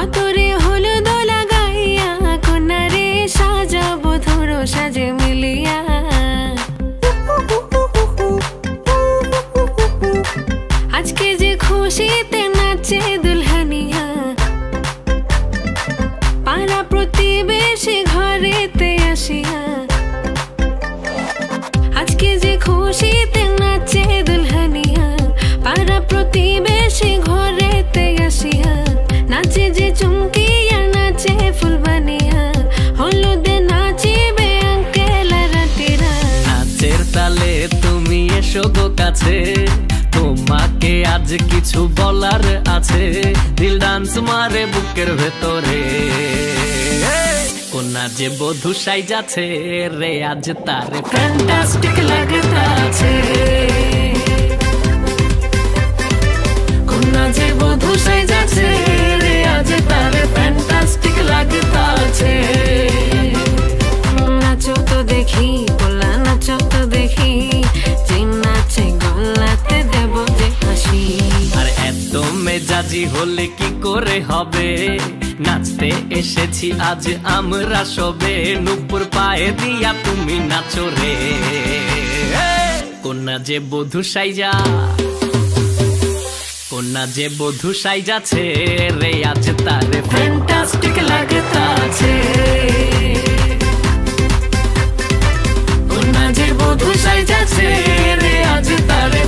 কতরে হলুদ লাগাইয়া কন্যারে সাজাবো ধরো সাজে মিলিয়া। আজকে যে খুশিতে নাচে দুলহানিয়া, পাড়া প্রতিবেশী ঘরেতে আসিয়া। আজকে যে খুশিতে নাচে দুলহানিয়া, পাড়া প্রতিবেশী ঘরেতে আসিয়া। নাচে যে চুমকিয়া নাচে ফুলবানিয়া, হলুদে নাচিবে আঙ্কেল রাতিরা। নাচের তালে তুমি এসো গো কাছে, তোমাকে আজ কিছু বলার আছে। দিল ডান্স মারে বুকের ভেতরে, কোনা যে বধূ সাইজাছে রে আজ তারে ফ্যান্টাস্টিক লাগতাছে। কোনা যে বধূ সাইজাছে রে আজ তারে ফ্যান্টাস্টিক লাগতাছে। নাচো তো দেখি বলা, নাচো তো দেখি, যে নাচে গলাতে দেব যে হাসি। আর এত মেজাজি হলে কি করে হবে, নাচতে এসেছি আজ আমরা সবে। নুপুর পায়ে দিয়া তুমি নাচো রে, কোনা যে বধূ সাইজা, কোনা যে বধূ সাইজাছে রে আজ তারে ফ্যান্টাস্টিক লাগতাছে। কোনা যে বধূ সাইজাছে রে আজ তারে